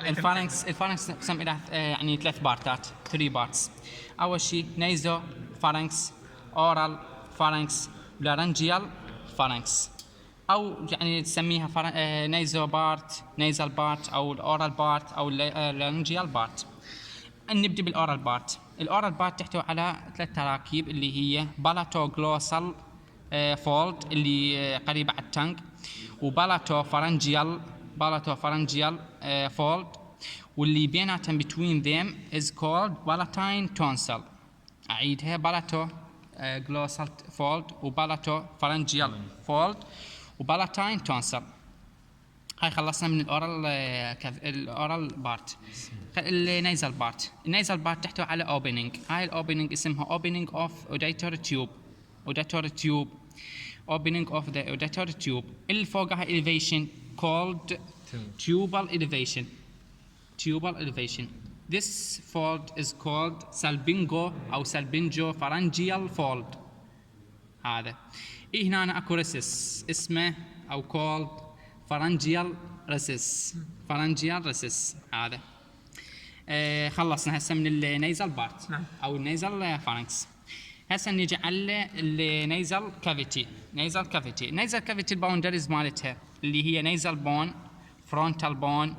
الفارنكس نقسم الى يعني 3 بارتات 3 بارتس. اول شيء نيزو فارنكس، اورال فارنكس، لارنجيال فارنكس، او يعني تسميها نيزو بارت، نيزال بارت، او الاورال بارت، او لارنجيال بارت. نبدأ بالاورال بارت. الاورال بارت تحتوي على 3 تراكيب اللي هي بالاتو جلوسال فولد اللي قريبة على التنج، وبالاتو فرنجيال فولد، واللي بيناتهم between them is called palatine tonsil. أعيدها: بالاتو جلوسال فولد، وبالاتو فرنجيال فولد، وبالاتاين تونسل. هاي خلصنا من الاورال بارت. النيزل بارت. النيزل بارت تحتوي على اوبننج. هاي الاوبننج اسمها اوبننج اوف اوديتوري تيوب. opening of the auditory tube. اللي فوقها elevation called tubal elevation. This fold is called salpingo أو salpingopharyngeal fold. هذا هنا اكو ريسس اسمه أو called pharyngeal recess. هذا خلصنا هسه من النيزل بارت أو النيزل فارنكس. هسه نيجي على النيزل كافيتي. النيزل كافيتي الباوندريز مالتها اللي هي نيزل بون، فرونتال بون،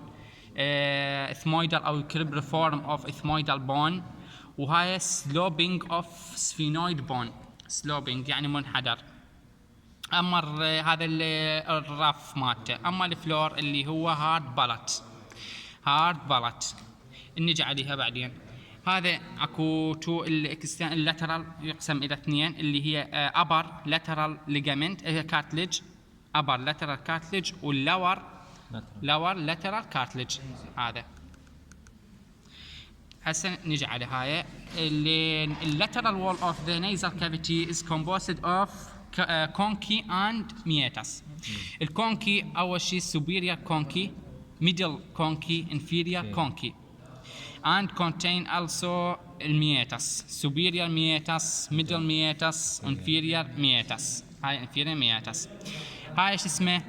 اثمويدال او كريبريفورم اوف اثمويدال بون، وهاي سلوبينج اوف سفينويد بون. سلوبينج يعني منحدر. اما هذا الرف مالته. اما الفلور اللي هو هارد بالات نيجي عليها بعدين. هذا اكو تو اللاترال يقسم الى 2 اللي هي ابر لاترال ليجامنت كارتلج، ابر لاترال كارتلج، واللور لاترال كارتلج. هذا هسه نجي على هاي. اللاترال وول اوف ذا نيزل كافيتي از كومبوزد اوف كونكي اند ميتاس. الكونكي اول شيء superior كونكي، middle كونكي، inferior كونكي، and contain also الميتاس superior meatus، middle meatus، inferior meatus. هاي inferior meatus. هاي ايش اسمه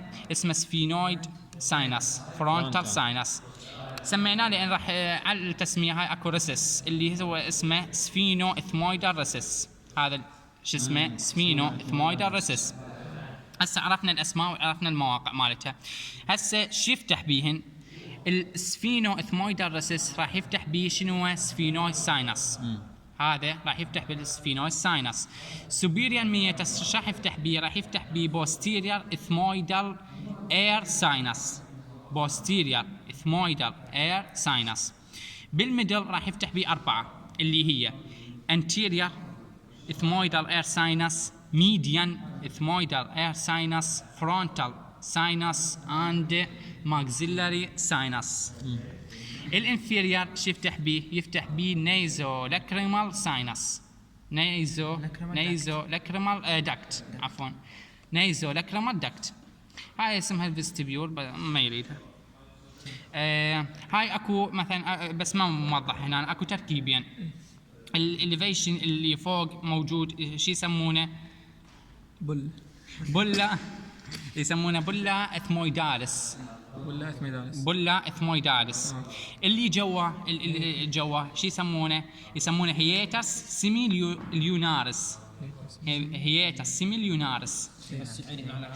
سفينويد ساينس، فرونتال ساينس. سميناه لان راح على التسميه هاي اكو ريسس اللي هو اسمه سفينو اثمويدال ريسس. هذا شو اسمه سفينو اثمويدال ريسس. هسه عرفنا الاسماء وعرفنا المواقع مالتها. هسه شو يفتح بيهن؟ السفينو اثمويدال ريسس راح يفتح به شنو؟ سفينوي ساينس. هذا راح يفتح بالسفينوي ساينس. سوبيريور ميتاس راح يفتح به؟ راح يفتح به بوستيريور اثمويدال اير ساينس. بوستيريور اثمويدال اير ساينس. بالميدل راح يفتح به 4 اللي هي anterior اثمويدال اير ساينس، median اثمويدال اير ساينس، frontal ساينس اند maxillary ساينس. الانفيريور شو يفتح به؟ يفتح به نيزو لاكريمال ساينس. نيزو لاكريمال داكت، عفوا نيزو لاكريمال داكت. هاي اسمها الفيستيبيول ما يريدها. هاي اكو مثلا بس ما موضح هنا. اكو تركيبين. الاليفيشن اللي فوق موجود شو يسمونه؟ بولا يسمونه بولا اثمويدالس. بولا اثمويدالس. اللي جوا شو يسمونه؟ يسمونه هياتس سيميليونارس. هياتس سيميليونارس.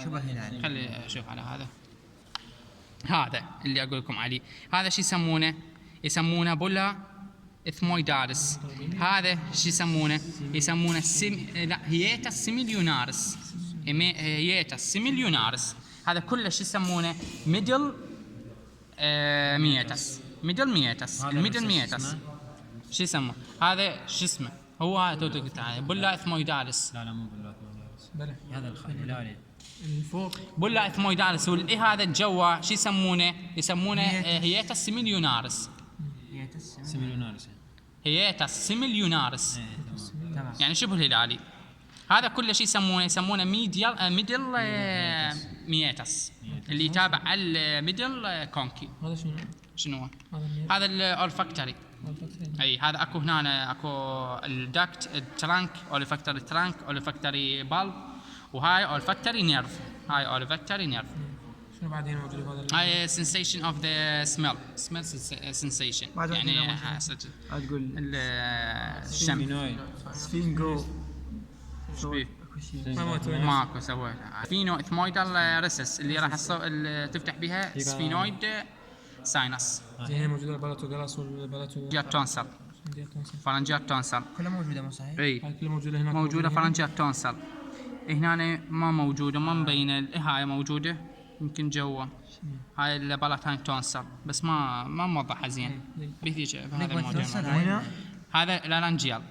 شبه هنا. خلي اشوف على هذا اللي اقول لكم عليه. هذا شو يسمونه بولا اثمويدالس. هذا شو يسمونه هياتس سيميليونارس. هياتس سيميليونارس. هذا كله شو يسمونه؟ ميدل ميتاس. الميدل ميتاس شو يسمونه؟ هذا شو اسمه؟ هو هذا قلت بولا اثمويدالس. لا مو بولا اثمويدالس. بلى هذا الهلالي الفوق بولا اثمويدالس. هذا الجوا شو يسمونه هياتس سيميليونارس. هياتس سيميليونارس يعني شبه الهلالي. هذا كله شيء يسمونه ميدل ميتاس اللي يتابع على الميدل كونكي. هذا شنو هذا الاولفاكتوري. اي هذا اكو هنا اكو الدكت الترانك، اولفاكتوري ترانك، اولفاكتوري بالب، وهاي اولفاكتوري نيرف. شنو بعد هنا موجود بهذا هاي sensation of the smell sensation بعد واحد يعني هنا حاسة تقول الشم فينويد سفينجو شو بيه؟ اكو شيء ماكو سويتها فينو اثمويدال ريسس اللي راح اللي تفتح بها سفينويد ساينس زي هنا موجوده البلاتو جلاس والبلاتو جات تونسل فرنجيات تونسل كلها موجودة مو صحيح؟ اي هاي كلها موجوده هناك موجودة هنا. فرنجيات تونسل هنا ما موجودة ما مبينة هاي موجودة يمكن جوا هاي البلات هاي تونسل بس ما موضحها زين بيجي هذا الموجود هنا هذا لارنجيال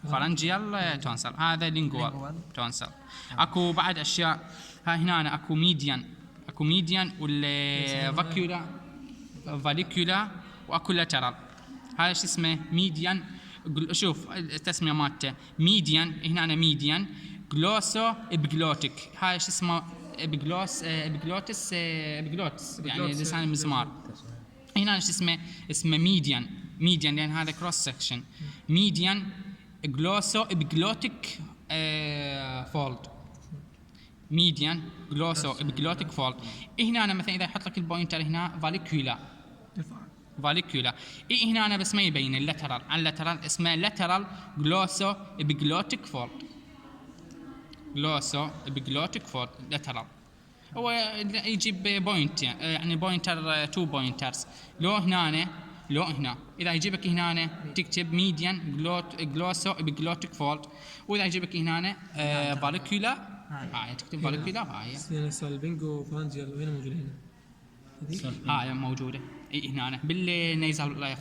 فرنجيال تونسل هذا لينجوال تونسل اكو بعد اشياء ها هنا اكو ميديان والفاكيولا فاليكولا واكو لاترال هذا شو اسمه ميديان شوف التسميه مالته ميديان هنا ميديان جلوسو ابجلوتيك هاي شو اسمه ابجلوتس يعني لسان المزمار هنا شو اسمه ميديان لان هذا كروس سكشن ميديان جلوسو ابجلوتيك فولد ميديان جلوسو ابجلوتيك فولد هنا أنا مثلا اذا احط لك البوينتر هنا فاليكولا هنا أنا بس ما يبين اللاترال عن اللاترال اسمه لاترال جلوسو ابجلوتيك فولد لاترال هو يجيب بوينت يعني بوينتر 2 بوينترز لو هنا اذا يجيبك هنا تكتب ميديان جلوسو ابجلوتيك فولد واذا يجيبك هنا فاليكولا هاي تكتب فاليكولا هاي سالبينجو فرانجيال وين موجوده هنا هاي موجوده هنا بالنيزال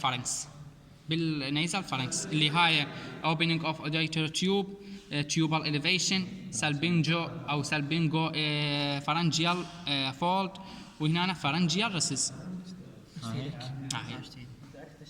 فارنكس اللي هاي opening of auditory tube tubal elevation salpingo pharyngeal fold وهنا pharyngeal recess